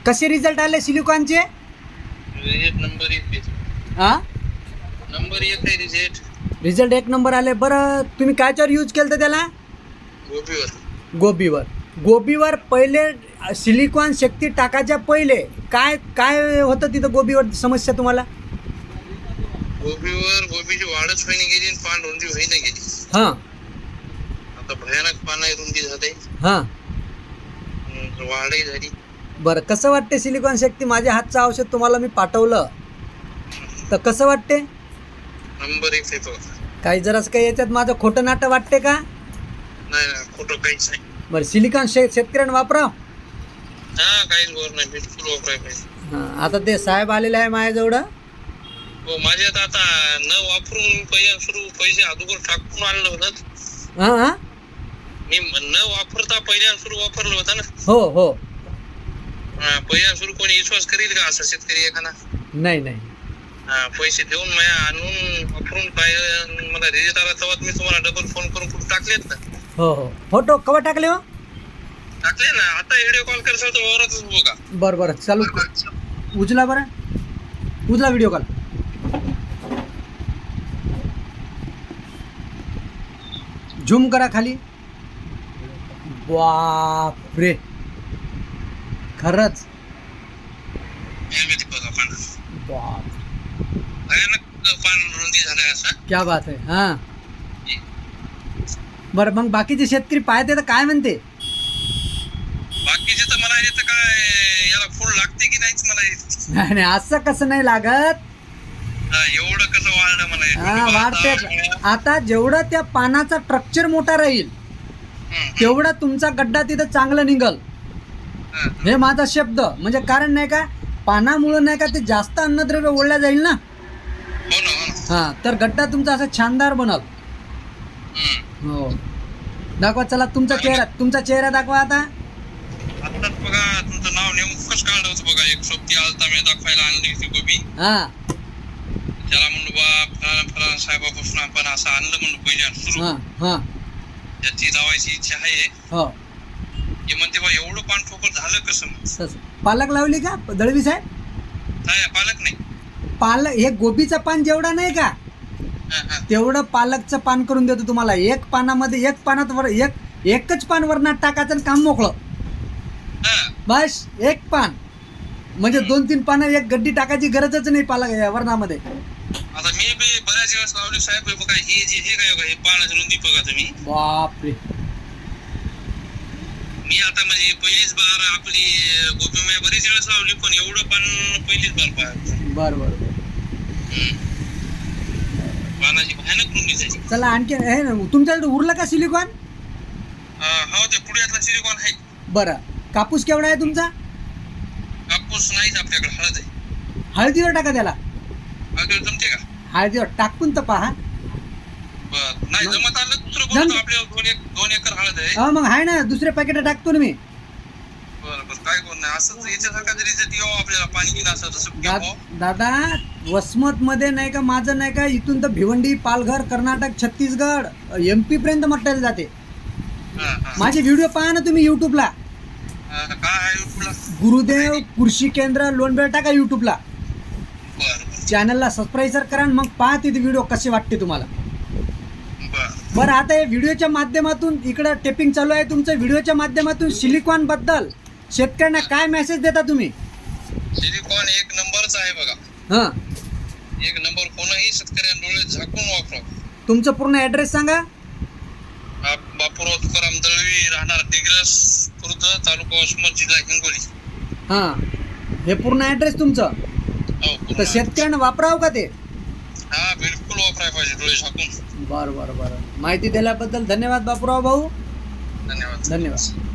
कसे रिझल्ट आले सिलिकॉनचे? नंबर 1 हा, नंबर 1 आहे रिजेक्ट. रिझल्ट 1 नंबर आले. बरं तुम्ही कायच्यावर यूज केलं तर त्याला? गोबीवर. गोबीवर पहिले सिलिकॉन शक्ती टाकायच्या पहिले काय काय होतं तिथं गोबीवर समस्या तुम्हाला? गोबीची वाढच होईने गेली आणि पान रुंदी होईने गेली. हां आता भयानक पान रुंदी झाले. हां. वाढही झाली. बरं कसं वाटते सिलिकॉन शक्ती? माझ्या हातचं औषध तुम्हाला मी पाठवलं तर कसं वाटते? नंबर 1 आहे तो. काही जरासं काही याच्यात माझं खोटं नाटं वाटते का? नाही खोटं काहीच नाही. बरं सिलिकॉन शेतकऱ्यांना वापरा. हा काहीच बोर नाही, बिलकुल वापरायला पाहिजे. हां आता ते साहेब आलेले आहे माझ्याजवळ. हो माझ्यात आता न वापरून पैसे अगोदर टाकून आणलं होतं. हां हां. मी न वापरता पहिल्या सुरू वापरलं होतं ना. हो हो. पहिल्या सुरू कोणी विश्वास करेल का असा शेतकरी एखादा? नाही नाही. पैसे देऊन माझ्या आणून वापरून पाहिलं, मला रिजेक्ट आला तेव्हा मी तुम्हाला डबल फोन करून कुठे टाकलेत ना. हो हो. फोटो कवर टाकले हो? टाकले ना. आता व्हिडिओ कॉल करसाल तर वावरातच बघा. बरं बरं चालू उचला बरं, उचला व्हिडिओ कॉल. झूम करा खाली. बापरे खरंच बघा पान बाप, भयानक पान रुंदी झालाय असा. क्या बात आहे. हां बरं मग बाकीचे शेतकरी पाहते तर काय म्हणते? बाकीचे तर मला येतं काय याला फूल लागते की नाहीच मला येत. नाही नाही असं कसं नाही लागत. एवढं कसं वाढलं मला येत. हां वाढते. आता जेवढं त्या पानाचा स्ट्रक्चर मोठा राहील तेवढा तुमचा गड्डा तिथं चांगलं निघल. हे माझा शब्द. म्हणजे कारण नाही का पानामुळं नाही का ते जास्त अन्नद्रव्य ओढल्या जाईल ना. हो ना. हां तर गड्डा तुमचा असा छानदार बनल. हो दाखवा चला तुमचा चेहरा दाखवा आता. आताच बघा तुमचं नाव नेमकंच काढलं होतं बघा. एक सोबती आलता मी दाखवायला आणली होती गोबी. हां त्याला म्हणलो बा फलाना साहेबापासून आपण असं आणलं म्हणलं पहिले सुरू. हां हां त्याची लावायची इच्छा आहे. हो हे म्हणते बा एवढं पान ठोकर झालं कसं मग? तसं. पालक लावली का दळवी साहेब? नाही पालक नाही. पालक हे गोबीचं पान जेवढा नाही का तेवढं पालकचं पान करून देतो तुम्हाला. एक पानामध्ये एकच पान वरणात टाकायचं आणि काम मोकळं. बस एक पान म्हणजे 2-3 पानं एक गड्डी टाकायची गरजच नाही पालक वरणामध्ये. आता मी बी बऱ्याच दिवस लावली साहेब. बघा हे काय बघा, हे पानाची रुंदी बघा तुम्ही. बापरे. मी आता म्हणजे पहिलीच बार आपली गोबी मी बरीच वेळेस लावली पण एवढं पान पहिलीच बार पाहिलं. बरं पानाची भयानक रुंदी झाली. चला आणखी हे तुमच्याकडे उरलं का सिलिकॉन? हो ते पुढ्यातला सिलिकॉन आहे. बरं कापूस केवढा आहे तुमचा? कापूस नाहीच आपल्याकडे, हळद आहे. हळदीवर टाका त्याला. हळदीवर जमते का? हळदीवर टाकून तर पहा. बरं नाही जमत आलं दुसरं बोलतो. आपल्याला 2 एकर हळद आहे. हा मग आहे ना दुसऱ्या पॅकेट टाकतो ना मी. बरं काय कोण नाही असंच याच्यासारखा जरी येऊ आपल्याला पाणी घेणं असं तसं. दादा वसमत मध्ये नाही का माझं नाही का इथून तर भिवंडी, पालघर, कर्नाटक, छत्तीसगड, MP पर्यंत मटेरियल जाते. माझे व्हिडिओ पहा ना तुम्ही युट्यूबला. काय आहे युट्यूबला? गुरुदेव कृषी केंद्र लोणबेळ टाका युट्यूबला. चॅनलला सबस्क्राईब करा मग पहा तिथे व्हिडिओ कसे वाटते तुम्हाला. बरं आता हे व्हिडिओच्या माध्यमातून इकडं टेपिंग चालू आहे तुमचं. व्हिडिओच्या माध्यमातून सिलिकॉन बद्दल शेतकऱ्यांना काय मेसेज देता तुम्ही? सिलिकॉन 1 नंबरच आहे बघा. हां 1 नंबर. कोणीही शेतकऱ्यांना डोळे झाकून वापरा. तुमचं पूर्ण ॲड्रेस सांगा. बापूराव तुकाराम दळवी, राहणार दिग्रस खुर्द, तालुका वसमत, जिल्हा हिंगोली. हां हे पूर्ण ॲड्रेस तुमचं. हो तर शेतकऱ्यांना वापरावं का ते? हा बिलकुल वापरायला पाहिजे डोळे झाकून. बरं माहिती दिल्याबद्दल धन्यवाद बापूराव भाऊ. धन्यवाद.